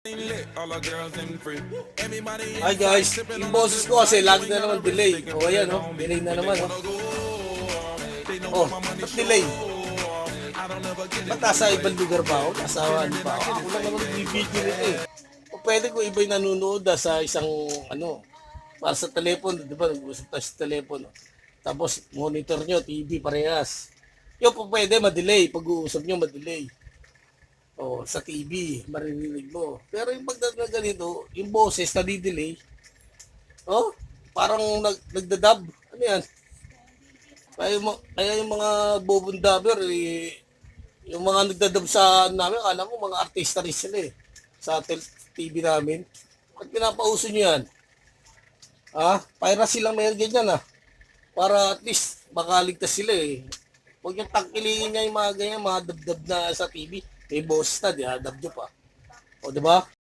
Hi guys, yung boses ko kasi lagi na naman delay. O ayan o, delay na naman o. Oh, ba't delay? Ba't nasa ibang lugar ba ako? Nasa ano ba ako? Ako lang naman nagbibideo nito eh. O pwede ko iba'y nanonood sa isang ano, para sa telepono, di ba? Nag-usap tayo sa telepono. Tapos monitor nyo, TV parehas. Yung po pwede ma-delay, pag-uusap nyo ma-delay. O sa TV, maririnig mo. Pero yung pagdating na ganito, yung boses na di-delay, oh, parang nagdadab. Ano yan? Kaya yung mga bobondaber, eh, yung mga nagdadab sa namin, alam mo, mga artista rin sila eh. Sa TV namin. Ba't pinapauso nyo yan? Ah, piracy lang na yan ganyan ah. Para at least makaligtas sila eh. Huwag yung tangkilihin niya yung mga ganyan, mga dabdab na sa TV. May boses na, di dab nyo pa. O, di ba?